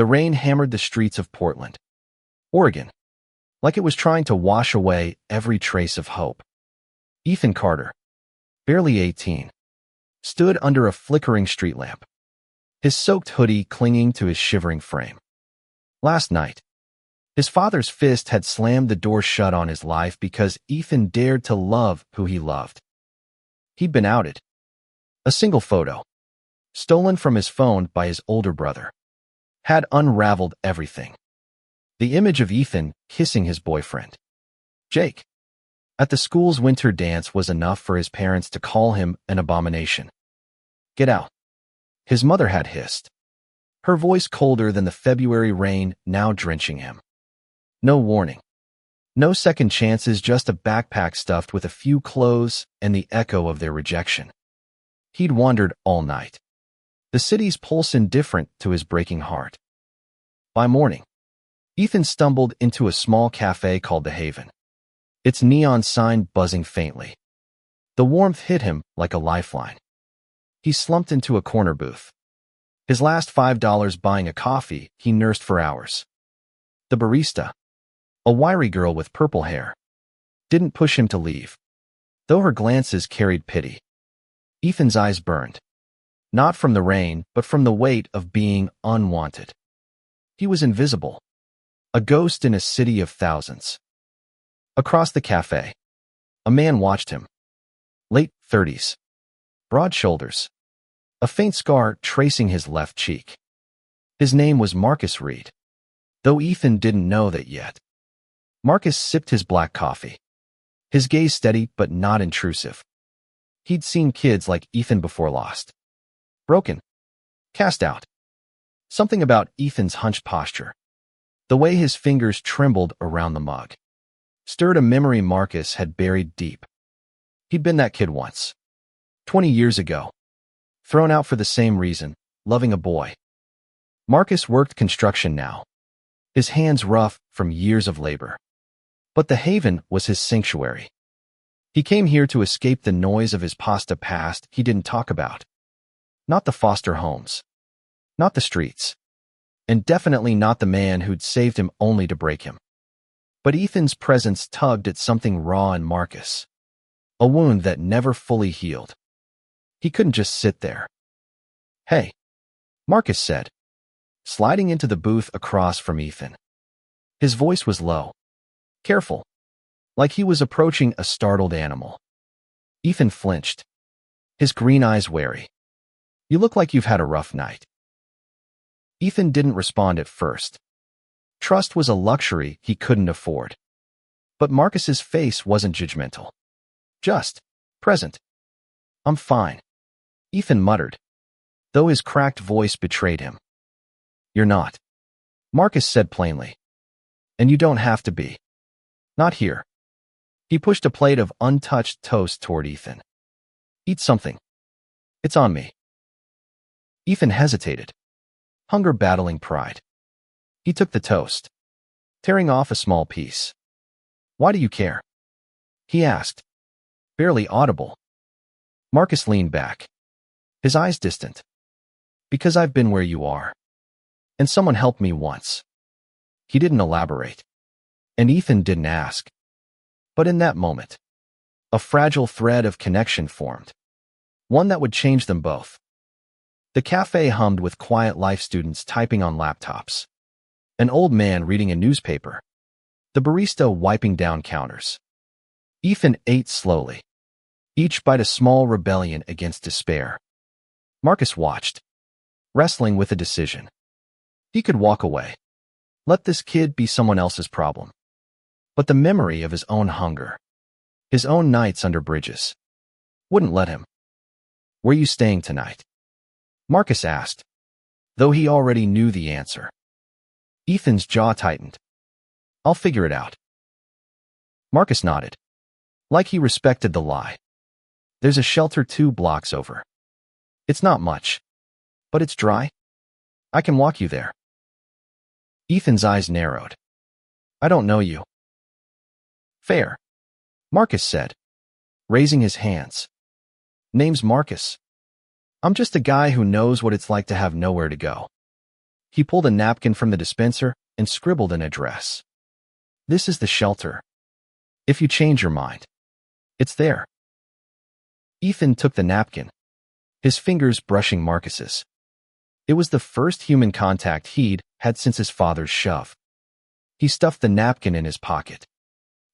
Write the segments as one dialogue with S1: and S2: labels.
S1: The rain hammered the streets of Portland, Oregon, like it was trying to wash away every trace of hope. Ethan Carter, barely 18, stood under a flickering street lamp, his soaked hoodie clinging to his shivering frame. Last night, his father's fist had slammed the door shut on his life because Ethan dared to love who he loved. He'd been outed. A single photo, stolen from his phone by his older brother, had unraveled everything. The image of Ethan kissing his boyfriend, Jake, at the school's winter dance was enough for his parents to call him an abomination. "Get out," his mother had hissed, her voice colder than the February rain now drenching him. No warning. No second chances, just a backpack stuffed with a few clothes and the echo of their rejection. He'd wandered all night, the city's pulse indifferent to his breaking heart. By morning, Ethan stumbled into a small cafe called The Haven, its neon sign buzzing faintly. The warmth hit him like a lifeline. He slumped into a corner booth, his last $5 buying a coffee he nursed for hours. The barista, a wiry girl with purple hair, didn't push him to leave, though her glances carried pity. Ethan's eyes burned, not from the rain, but from the weight of being unwanted. He was invisible, a ghost in a city of thousands. Across the cafe, a man watched him. Late 30s, broad shoulders, a faint scar tracing his left cheek. His name was Marcus Reed, though Ethan didn't know that yet. Marcus sipped his black coffee, his gaze steady but not intrusive. He'd seen kids like Ethan before, lost, broken, cast out. Something about Ethan's hunched posture, the way his fingers trembled around the mug, stirred a memory Marcus had buried deep. He'd been that kid once, 20 years ago, thrown out for the same reason, loving a boy. Marcus worked construction now, his hands rough from years of labor. But the Haven was his sanctuary. He came here to escape the noise of his pasta past he didn't talk about. Not the foster homes, not the streets, and definitely not the man who'd saved him only to break him. But Ethan's presence tugged at something raw in Marcus, a wound that never fully healed. He couldn't just sit there. "Hey," Marcus said, sliding into the booth across from Ethan. His voice was low, careful, like he was approaching a startled animal. Ethan flinched, his green eyes wary. "You look like you've had a rough night." Ethan didn't respond at first. Trust was a luxury he couldn't afford. But Marcus's face wasn't judgmental, just present. "I'm fine," Ethan muttered, though his cracked voice betrayed him. "You're not," Marcus said plainly. "And you don't have to be. Not here." He pushed a plate of untouched toast toward Ethan. "Eat something. It's on me." Ethan hesitated, hunger battling pride. He took the toast, tearing off a small piece. "Why do you care?" he asked, barely audible. Marcus leaned back, his eyes distant. "Because I've been where you are. And someone helped me once." He didn't elaborate, and Ethan didn't ask. But in that moment, a fragile thread of connection formed, one that would change them both. The cafe hummed with quiet life students typing on laptops, an old man reading a newspaper, the barista wiping down counters. Ethan ate slowly, each bite a small rebellion against despair. Marcus watched, wrestling with a decision. He could walk away, let this kid be someone else's problem. But the memory of his own hunger, his own nights under bridges, wouldn't let him. "Where you staying tonight?" Marcus asked, though he already knew the answer. Ethan's jaw tightened. "I'll figure it out." Marcus nodded, like he respected the lie. "There's a shelter 2 blocks over. It's not much, but it's dry. I can walk you there." Ethan's eyes narrowed. "I don't know you." "Fair," Marcus said, raising his hands. "Name's Marcus. I'm just a guy who knows what it's like to have nowhere to go." He pulled a napkin from the dispenser and scribbled an address. "This is the shelter. If you change your mind, it's there." Ethan took the napkin, his fingers brushing Marcus's. It was the first human contact he'd had since his father's shove. He stuffed the napkin in his pocket,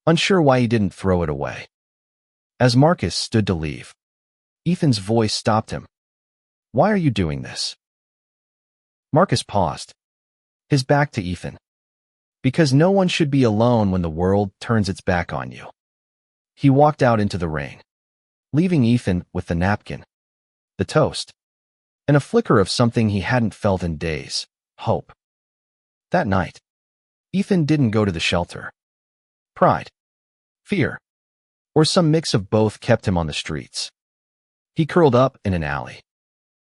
S1: unsure why he didn't throw it away. As Marcus stood to leave, Ethan's voice stopped him. "Why are you doing this?" Marcus paused, his back to Ethan. "Because no one should be alone when the world turns its back on you." He walked out into the rain, leaving Ethan with the napkin, the toast, and a flicker of something he hadn't felt in days: hope. That night, Ethan didn't go to the shelter. Pride, fear, or some mix of both kept him on the streets. He curled up in an alley,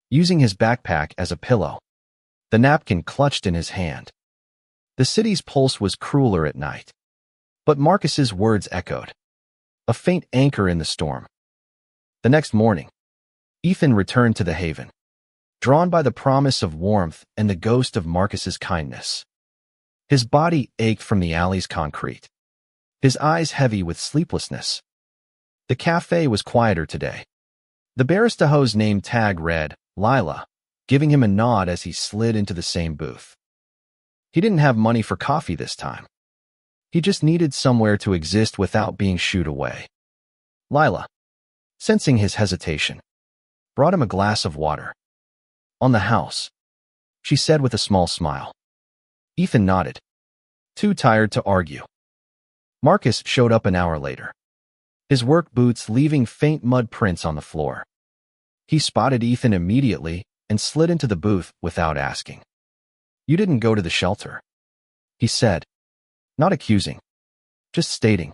S1: using his backpack as a pillow, the napkin clutched in his hand. The city's pulse was crueler at night, but Marcus's words echoed, a faint anchor in the storm. The next morning, Ethan returned to the haven, drawn by the promise of warmth and the ghost of Marcus's kindness. His body ached from the alley's concrete, his eyes heavy with sleeplessness. The cafe was quieter today. The baristajo's name tag read, Lila, giving him a nod as he slid into the same booth. He didn't have money for coffee this time. He just needed somewhere to exist without being shooed away. Lila, sensing his hesitation, brought him a glass of water. "On the house," she said with a small smile. Ethan nodded, too tired to argue. Marcus showed up an hour later, his work boots leaving faint mud prints on the floor. He spotted Ethan immediately and slid into the booth without asking. "You didn't go to the shelter," he said, not accusing, just stating.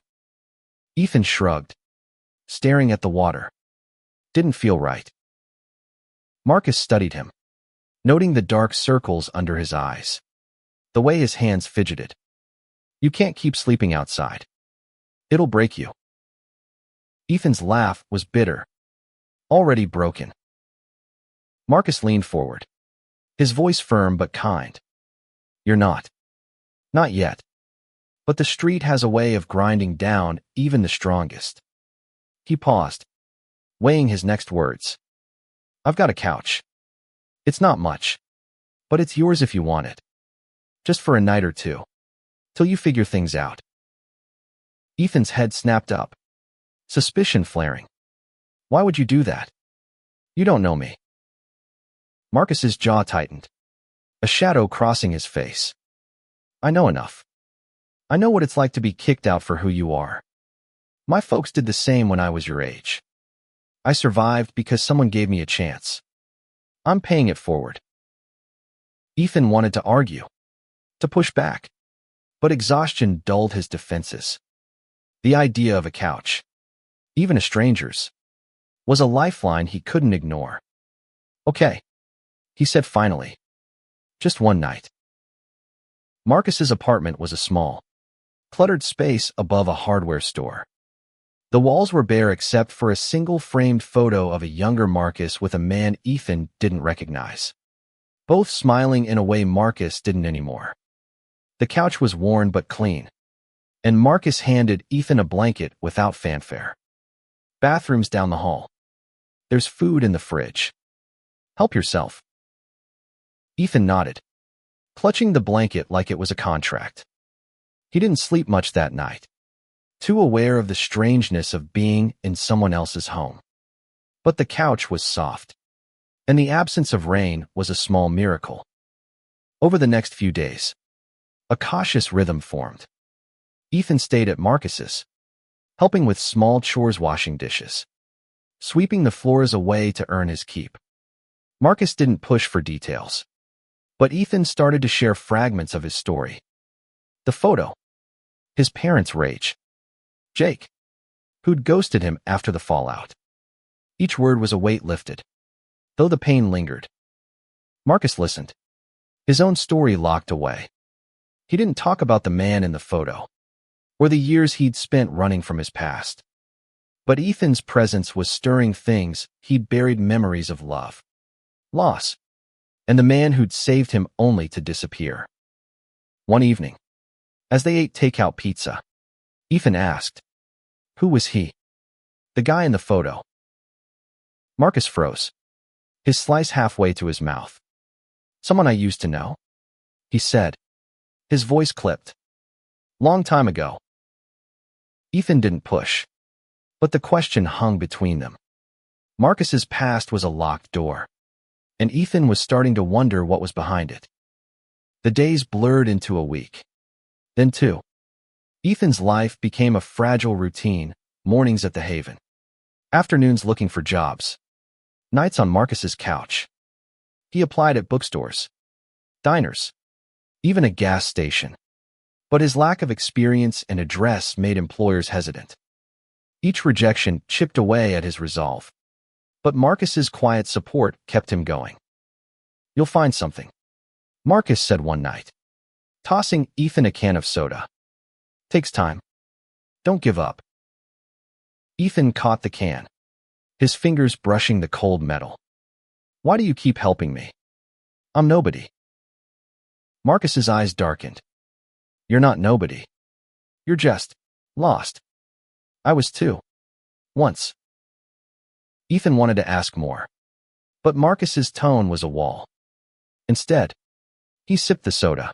S1: Ethan shrugged, staring at the water. Didn't feel right. Marcus studied him, noting the dark circles under his eyes, the way his hands fidgeted. "You can't keep sleeping outside. It'll break you." Ethan's laugh was bitter, already broken. Marcus leaned forward, his voice firm but kind. "You're not. Not yet. But the street has a way of grinding down even the strongest." He paused, weighing his next words. "I've got a couch. It's not much, but it's yours if you want it. Just for a night or two, till you figure things out." Ethan's head snapped up, suspicion flaring. "Why would you do that? You don't know me." Marcus's jaw tightened, a shadow crossing his face. "I know enough. I know what it's like to be kicked out for who you are. My folks did the same when I was your age. I survived because someone gave me a chance. I'm paying it forward." Ethan wanted to argue, to push back, but exhaustion dulled his defenses. The idea of a couch, even a stranger's, was a lifeline he couldn't ignore. "Okay," he said finally. "Just one night." Marcus's apartment was a small, cluttered space above a hardware store. The walls were bare except for a single framed photo of a younger Marcus with a man Ethan didn't recognize, both smiling in a way Marcus didn't anymore. The couch was worn but clean, and Marcus handed Ethan a blanket without fanfare. "Bathroom's down the hall. There's food in the fridge. Help yourself." Ethan nodded, clutching the blanket like it was a contract. He didn't sleep much that night, too aware of the strangeness of being in someone else's home. But the couch was soft, and the absence of rain was a small miracle. Over the next few days, a cautious rhythm formed. Ethan stayed at Marcus's, helping with small chores, washing dishes, sweeping the floors away to earn his keep. Marcus didn't push for details, but Ethan started to share fragments of his story. The photo, his parents' rage, Jake, who'd ghosted him after the fallout. Each word was a weight lifted, though the pain lingered. Marcus listened, his own story locked away. He didn't talk about the man in the photo, or the years he'd spent running from his past. But Ethan's presence was stirring things he'd buried, memories of love, loss, and the man who'd saved him only to disappear. One evening, as they ate takeout pizza, Ethan asked, "Who was he?" "The guy in the photo." Marcus froze, his slice halfway to his mouth. "Someone I used to know," he said. His voice clipped. "Long time ago." Ethan didn't push, but the question hung between them. Marcus's past was a locked door, and Ethan was starting to wonder what was behind it. The days blurred into a week. Then two. Ethan's life became a fragile routine, mornings at the Haven, afternoons looking for jobs, nights on Marcus's couch. He applied at bookstores, diners, even a gas station. But his lack of experience and address made employers hesitant. Each rejection chipped away at his resolve. But Marcus's quiet support kept him going. "You'll find something," Marcus said one night, tossing Ethan a can of soda. "Takes time. Don't give up." Ethan caught the can, his fingers brushing the cold metal. "Why do you keep helping me? I'm nobody." Marcus's eyes darkened. "You're not nobody. You're just lost. I was too. Once." Ethan wanted to ask more, but Marcus's tone was a wall. Instead, he sipped the soda,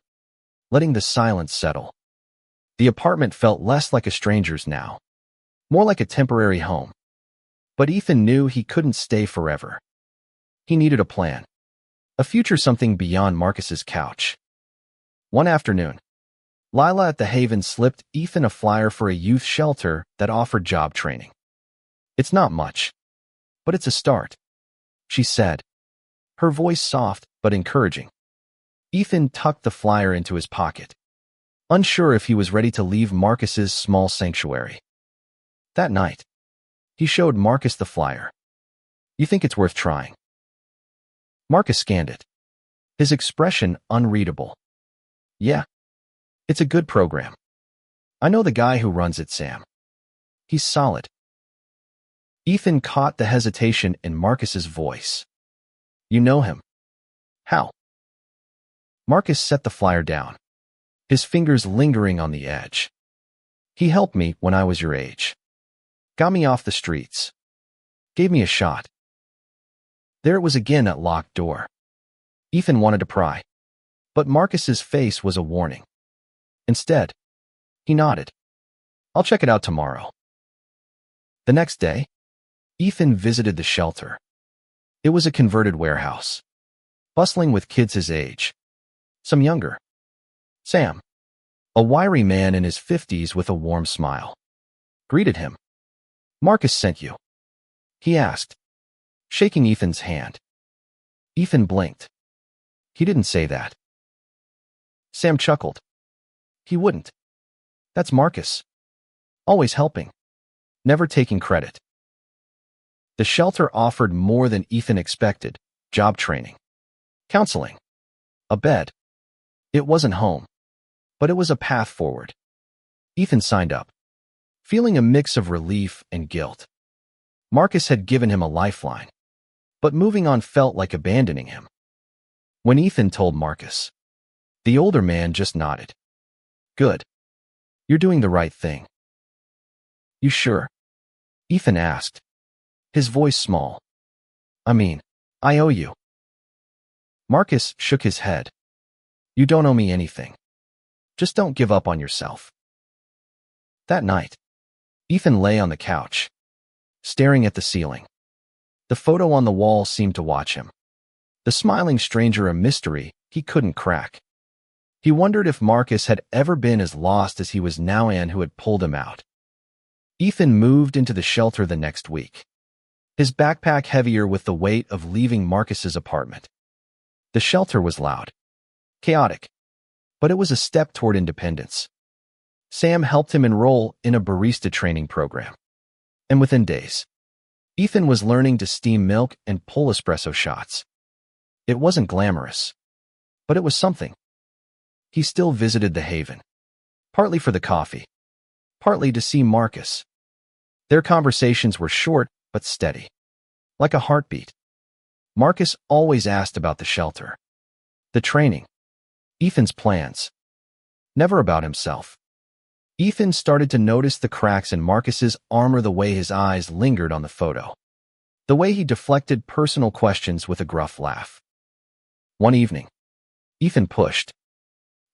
S1: letting the silence settle. The apartment felt less like a stranger's now, more like a temporary home. But Ethan knew he couldn't stay forever. He needed a plan, a future, something beyond Marcus's couch. One afternoon, Lila at the Haven slipped Ethan a flyer for a youth shelter that offered job training. "It's not much, but it's a start," she said, her voice soft but encouraging. Ethan tucked the flyer into his pocket, unsure if he was ready to leave Marcus's small sanctuary. That night, he showed Marcus the flyer. "You think it's worth trying?" Marcus scanned it, his expression unreadable. "Yeah, it's a good program. I know the guy who runs it, Sam. He's solid." Ethan caught the hesitation in Marcus's voice. "You know him? How?" Marcus set the flyer down, his fingers lingering on the edge. "He helped me when I was your age. Got me off the streets. Gave me a shot." There it was again, that locked door. Ethan wanted to pry, but Marcus's face was a warning. Instead, he nodded. "I'll check it out tomorrow." The next day, Ethan visited the shelter. It was a converted warehouse, bustling with kids his age, some younger. Sam, a wiry man in his 50s with a warm smile, greeted him. "Marcus sent you," he asked, shaking Ethan's hand. Ethan blinked. "He didn't say that." Sam chuckled. "He wouldn't. That's Marcus. Always helping, never taking credit." The shelter offered more than Ethan expected: job training, counseling, a bed. It wasn't home, but it was a path forward. Ethan signed up, feeling a mix of relief and guilt. Marcus had given him a lifeline, but moving on felt like abandoning him. When Ethan told Marcus, the older man just nodded. "Good. You're doing the right thing." "You sure?" Ethan asked, his voice small. "I mean, I owe you." Marcus shook his head. "You don't owe me anything. Just don't give up on yourself." That night, Ethan lay on the couch, staring at the ceiling. The photo on the wall seemed to watch him, the smiling stranger a mystery he couldn't crack. He wondered if Marcus had ever been as lost as he was now, and who had pulled him out. Ethan moved into the shelter the next week, his backpack heavier with the weight of leaving Marcus's apartment. The shelter was loud, chaotic, but it was a step toward independence. Sam helped him enroll in a barista training program, and within days, Ethan was learning to steam milk and pull espresso shots. It wasn't glamorous, but it was something. He still visited the Haven, partly for the coffee, partly to see Marcus. Their conversations were short but steady, like a heartbeat. Marcus always asked about the shelter, the training, Ethan's plans. Never about himself. Ethan started to notice the cracks in Marcus's armor, the way his eyes lingered on the photo, the way he deflected personal questions with a gruff laugh. One evening, Ethan pushed,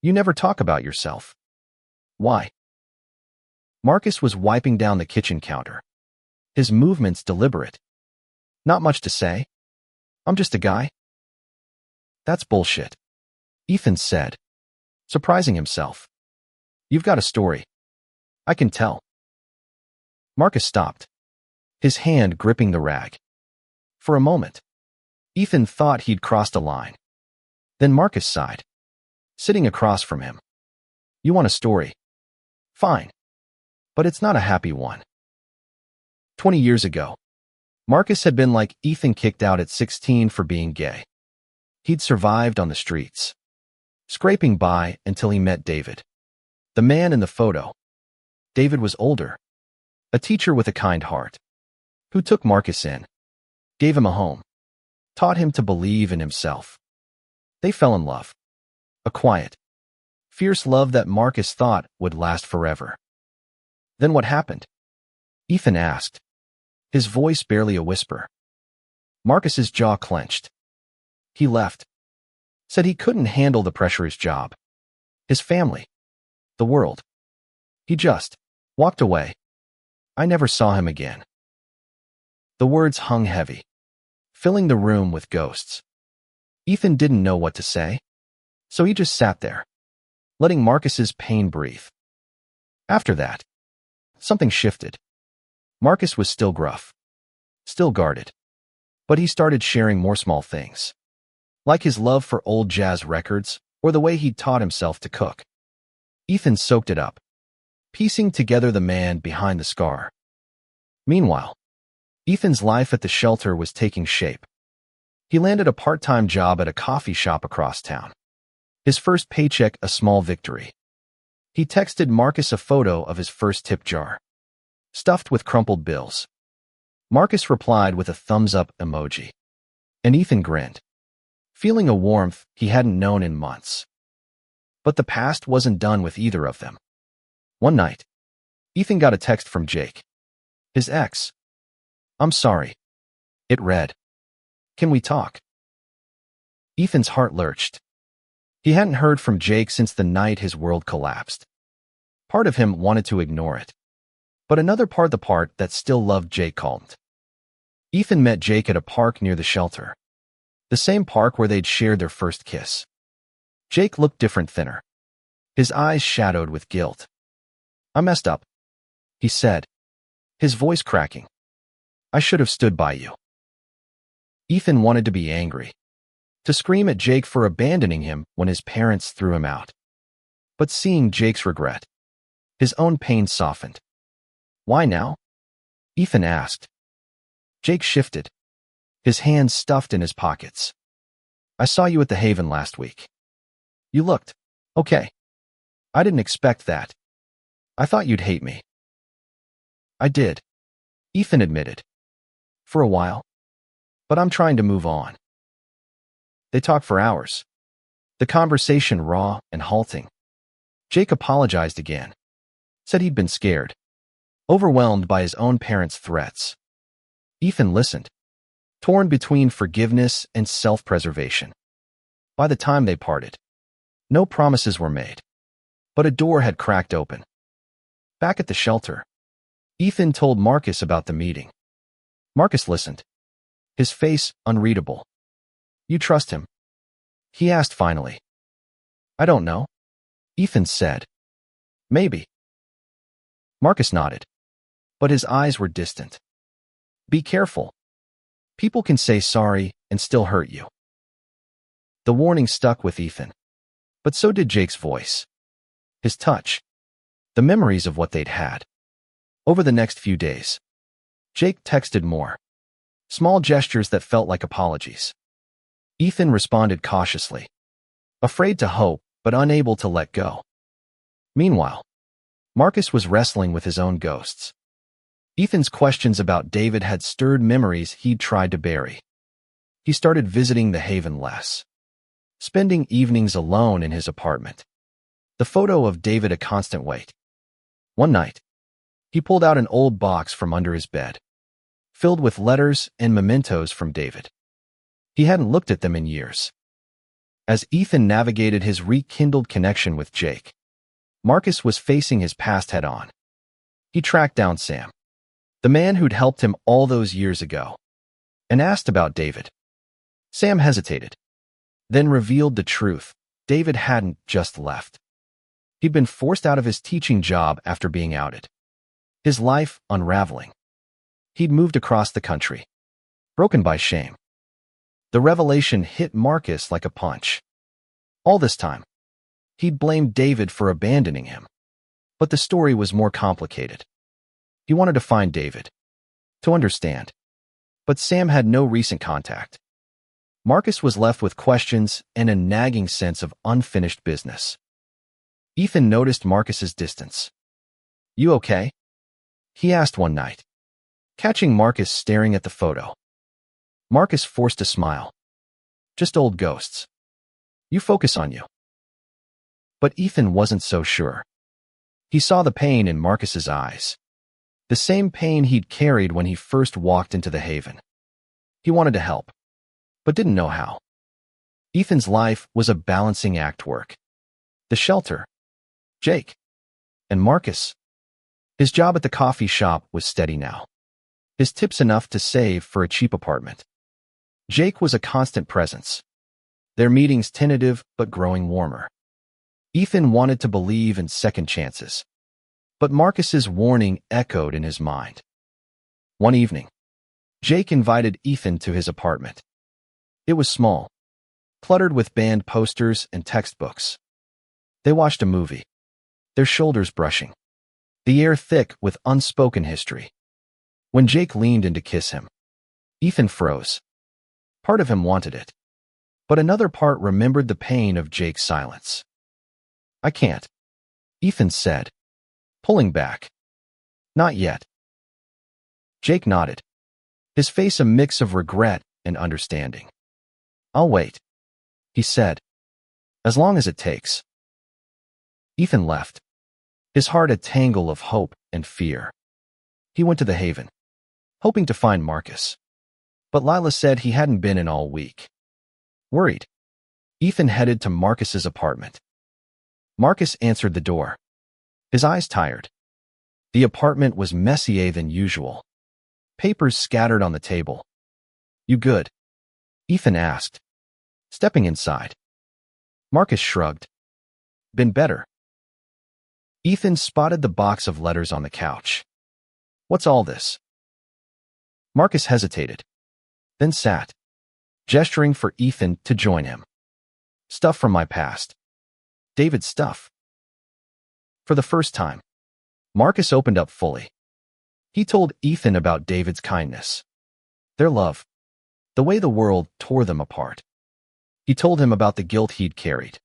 S1: "You never talk about yourself." "Why?" Marcus was wiping down the kitchen counter, his movements deliberate. "Not much to say. I'm just a guy." "That's bullshit," Ethan said, surprising himself. "You've got a story. I can tell." Marcus stopped, his hand gripping the rag. For a moment, Ethan thought he'd crossed a line. Then Marcus sighed, sitting across from him. "You want a story? Fine. But it's not a happy one." 20 years ago, Marcus had been like Ethan, kicked out at 16 for being gay. He'd survived on the streets, scraping by until he met David, the man in the photo. David was older, a teacher with a kind heart, who took Marcus in, gave him a home, taught him to believe in himself. They fell in love, a quiet, fierce love that Marcus thought would last forever. Then what happened? Ethan asked, his voice barely a whisper. Marcus's jaw clenched. He left. Said he couldn't handle the pressure, his job, his family, the world. He just walked away. I never saw him again. The words hung heavy, filling the room with ghosts. Ethan didn't know what to say, so he just sat there, letting Marcus's pain breathe. After that, something shifted. Marcus was still gruff, still guarded, but he started sharing more small things, like his love for old jazz records or the way he'd taught himself to cook. Ethan soaked it up, piecing together the man behind the scar. Meanwhile, Ethan's life at the shelter was taking shape. He landed a part-time job at a coffee shop across town. His first paycheck a small victory. He texted Marcus a photo of his first tip jar, stuffed with crumpled bills. Marcus replied with a thumbs-up emoji, and Ethan grinned, feeling a warmth he hadn't known in months. But the past wasn't done with either of them. One night, Ethan got a text from Jake, his ex. "I'm sorry." It read, "Can we talk?" Ethan's heart lurched. He hadn't heard from Jake since the night his world collapsed. Part of him wanted to ignore it, but another part, the part that still loved Jake, calmed. Ethan met Jake at a park near the shelter, the same park where they'd shared their first kiss. Jake looked different, thinner, his eyes shadowed with guilt. "I messed up," he said, his voice cracking. "I should have stood by you." Ethan wanted to be angry, to scream at Jake for abandoning him when his parents threw him out. But seeing Jake's regret, his own pain softened. "Why now?" Ethan asked. Jake shifted, his hands stuffed in his pockets. "I saw you at the Haven last week. You looked okay. I didn't expect that. I thought you'd hate me." "I did," Ethan admitted. "For a while. But I'm trying to move on." They talked for hours, the conversation raw and halting. Jake apologized again, said he'd been scared, overwhelmed by his own parents' threats. Ethan listened, torn between forgiveness and self-preservation. By the time they parted, no promises were made, but a door had cracked open. Back at the shelter, Ethan told Marcus about the meeting. Marcus listened, his face unreadable. "You trust him?" he asked finally. "I don't know," Ethan said. "Maybe." Marcus nodded, but his eyes were distant. "Be careful. People can say sorry and still hurt you." The warning stuck with Ethan, but so did Jake's voice, his touch, the memories of what they'd had. Over the next few days, Jake texted more, small gestures that felt like apologies. Ethan responded cautiously, afraid to hope but unable to let go. Meanwhile, Marcus was wrestling with his own ghosts. Ethan's questions about David had stirred memories he'd tried to bury. He started visiting the Haven less, spending evenings alone in his apartment. The photo of David a constant weight. One night, he pulled out an old box from under his bed, filled with letters and mementos from David. He hadn't looked at them in years. As Ethan navigated his rekindled connection with Jake, Marcus was facing his past head-on. He tracked down Sam, the man who'd helped him all those years ago, and asked about David. Sam hesitated, then revealed the truth. David hadn't just left. He'd been forced out of his teaching job after being outed, his life unraveling. He'd moved across the country, broken by shame. The revelation hit Marcus like a punch. All this time, he'd blamed David for abandoning him. But the story was more complicated. He wanted to find David, to understand. But Sam had no recent contact. Marcus was left with questions and a nagging sense of unfinished business. Ethan noticed Marcus's distance. "You okay?" he asked one night, catching Marcus staring at the photo. Marcus forced a smile. "Just old ghosts. You focus on you." But Ethan wasn't so sure. He saw the pain in Marcus's eyes, the same pain he'd carried when he first walked into the Haven. He wanted to help, but didn't know how. Ethan's life was a balancing act work. The shelter, Jake, and Marcus. His job at the coffee shop was steady now. His tips enough to save for a cheap apartment. Jake was a constant presence, their meetings tentative but growing warmer. Ethan wanted to believe in second chances, but Marcus's warning echoed in his mind. One evening, Jake invited Ethan to his apartment. It was small, cluttered with banned posters and textbooks. They watched a movie, their shoulders brushing, the air thick with unspoken history. When Jake leaned in to kiss him, Ethan froze. Part of him wanted it, but another part remembered the pain of Jake's silence. "I can't," Ethan said, pulling back. "Not yet." Jake nodded, his face a mix of regret and understanding. "I'll wait," he said, "as long as it takes." Ethan left, his heart a tangle of hope and fear. He went to the Haven, hoping to find Marcus. But Lila said he hadn't been in all week. Worried, Ethan headed to Marcus's apartment. Marcus answered the door, his eyes tired. The apartment was messier than usual, papers scattered on the table. "You good?" Ethan asked, stepping inside. Marcus shrugged. "Been better." Ethan spotted the box of letters on the couch. "What's all this?" Marcus hesitated, then sat, gesturing for Ethan to join him. "Stuff from my past. David's stuff." For the first time, Marcus opened up fully. He told Ethan about David's kindness, their love, the way the world tore them apart. He told him about the guilt he'd carried,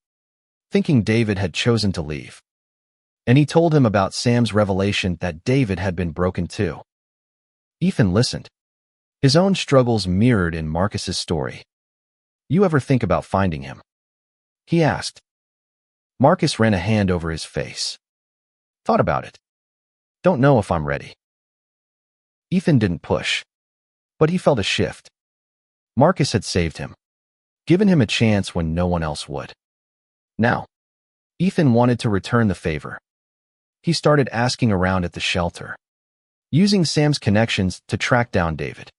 S1: thinking David had chosen to leave. And he told him about Sam's revelation that David had been broken too. Ethan listened, his own struggles mirrored in Marcus's story. "You ever think about finding him?" he asked. Marcus ran a hand over his face. "Thought about it. Don't know if I'm ready." Ethan didn't push, but he felt a shift. Marcus had saved him, given him a chance when no one else would. Now, Ethan wanted to return the favor. He started asking around at the shelter, using Sam's connections to track down David.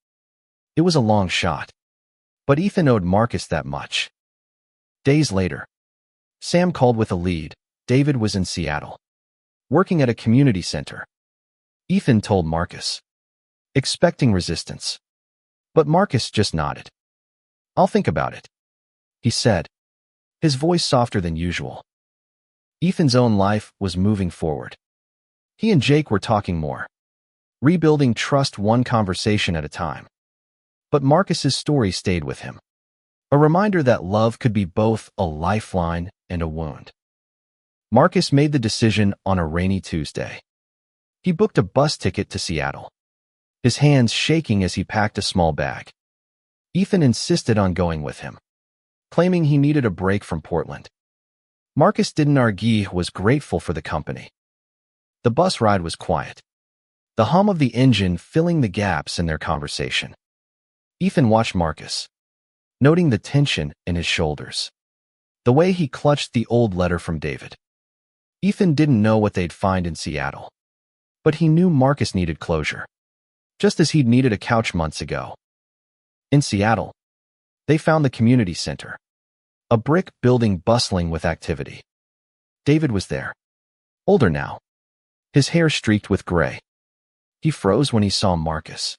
S1: It was a long shot, but Ethan owed Marcus that much. Days later, Sam called with a lead. David was in Seattle, working at a community center. Ethan told Marcus, expecting resistance. But Marcus just nodded. "I'll think about it," he said, his voice softer than usual. Ethan's own life was moving forward. He and Jake were talking more, rebuilding trust one conversation at a time. But Marcus's story stayed with him, a reminder that love could be both a lifeline and a wound. Marcus made the decision on a rainy Tuesday. He booked a bus ticket to Seattle, his hands shaking as he packed a small bag. Ethan insisted on going with him, claiming he needed a break from Portland. Marcus didn't argue, was grateful for the company. The bus ride was quiet, the hum of the engine filling the gaps in their conversation. Ethan watched Marcus, noting the tension in his shoulders, the way he clutched the old letter from David. Ethan didn't know what they'd find in Seattle, but he knew Marcus needed closure, just as he'd needed a couch months ago. In Seattle, they found the community center, a brick building bustling with activity. David was there, older now, his hair streaked with gray. He froze when he saw Marcus,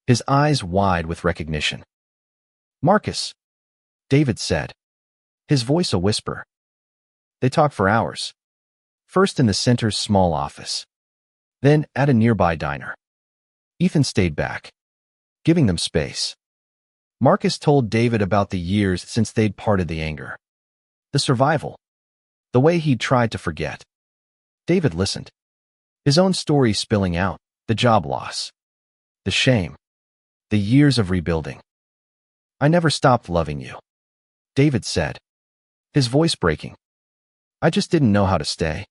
S1: his eyes wide with recognition. "Marcus," David said, his voice a whisper. They talked for hours, first in the center's small office, then at a nearby diner. Ethan stayed back, giving them space. Marcus told David about the years since they'd parted, the anger, the survival, the way he'd tried to forget. David listened, his own story spilling out, the job loss, the shame, the years of rebuilding. "I never stopped loving you," David said, his voice breaking. "I just didn't know how to stay."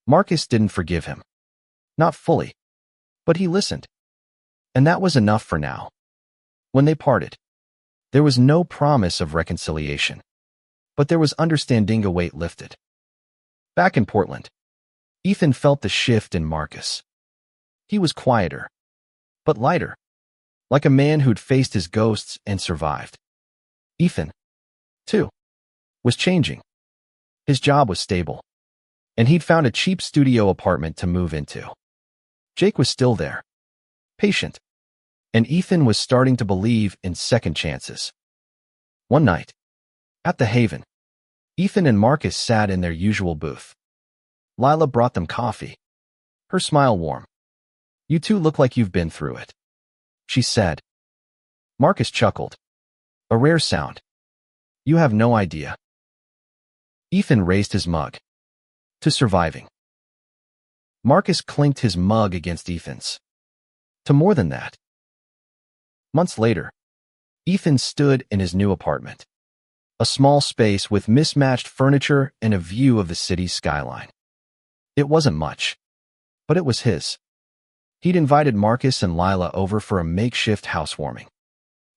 S1: Marcus didn't forgive him. Not fully, but he listened. And that was enough for now. When they parted, there was no promise of reconciliation, but there was understanding, a weight lifted. Back in Portland, Ethan felt the shift in Marcus. He was quieter, but lighter, like a man who'd faced his ghosts and survived. Ethan, too, was changing. His job was stable, and he'd found a cheap studio apartment to move into. Jake was still there, patient, and Ethan was starting to believe in second chances. One night, at the Haven, Ethan and Marcus sat in their usual booth. Lila brought them coffee, her smile warm. "You two look like you've been through it," she said. Marcus chuckled, a rare sound. "You have no idea." Ethan raised his mug. "To surviving." Marcus clinked his mug against Ethan's. "To more than that." Months later, Ethan stood in his new apartment, a small space with mismatched furniture and a view of the city's skyline. It wasn't much, but it was his. He'd invited Marcus and Lila over for a makeshift housewarming,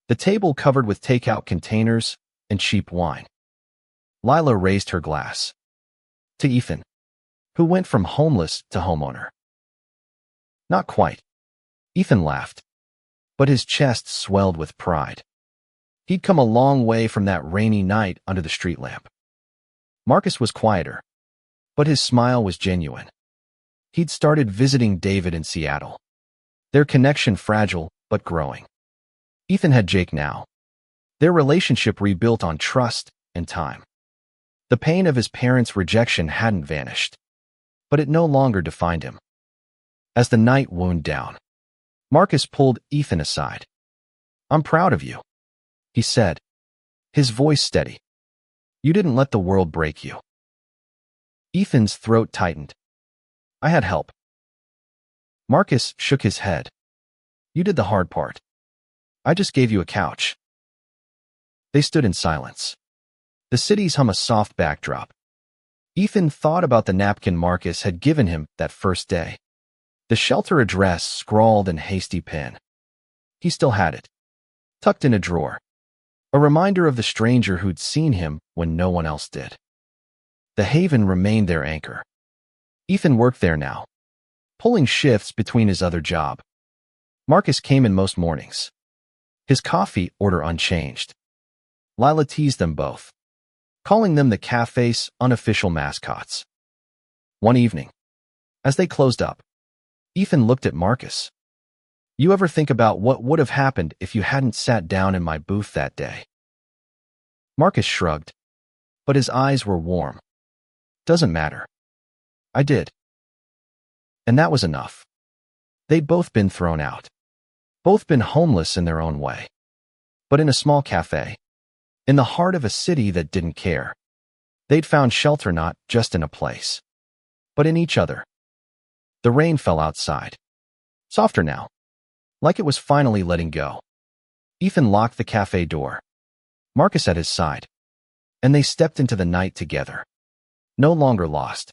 S1: the table covered with takeout containers and cheap wine. Lila raised her glass to Ethan, who went from homeless to homeowner. "Not quite," Ethan laughed, but his chest swelled with pride. He'd come a long way from that rainy night under the street lamp. Marcus was quieter, but his smile was genuine. He'd started visiting David in Seattle, their connection fragile but growing. Ethan had Jake now, their relationship rebuilt on trust and time. The pain of his parents' rejection hadn't vanished, but it no longer defined him. As the night wound down, Marcus pulled Ethan aside. "I'm proud of you," he said, his voice steady. "You didn't let the world break you." Ethan's throat tightened. "I had help." Marcus shook his head. "You did the hard part. I just gave you a couch." They stood in silence, the city's hum a soft backdrop. Ethan thought about the napkin Marcus had given him that first day, the shelter address scrawled in hasty pen. He still had it, tucked in a drawer, a reminder of the stranger who'd seen him when no one else did. The Haven remained their anchor. Ethan worked there now, pulling shifts between his other job. Marcus came in most mornings, his coffee order unchanged. Lila teased them both, calling them the cafe's unofficial mascots. One evening, as they closed up, Ethan looked at Marcus. "You ever think about what would have happened if you hadn't sat down in my booth that day?" Marcus shrugged, but his eyes were warm. "Doesn't matter. I did." And that was enough. They'd both been thrown out, both been homeless in their own way, but in a small cafe, in the heart of a city that didn't care. They'd found shelter not just in a place, but in each other. The rain fell outside, softer now, like it was finally letting go. Ethan locked the cafe door, Marcus at his side, and they stepped into the night together. No longer lost,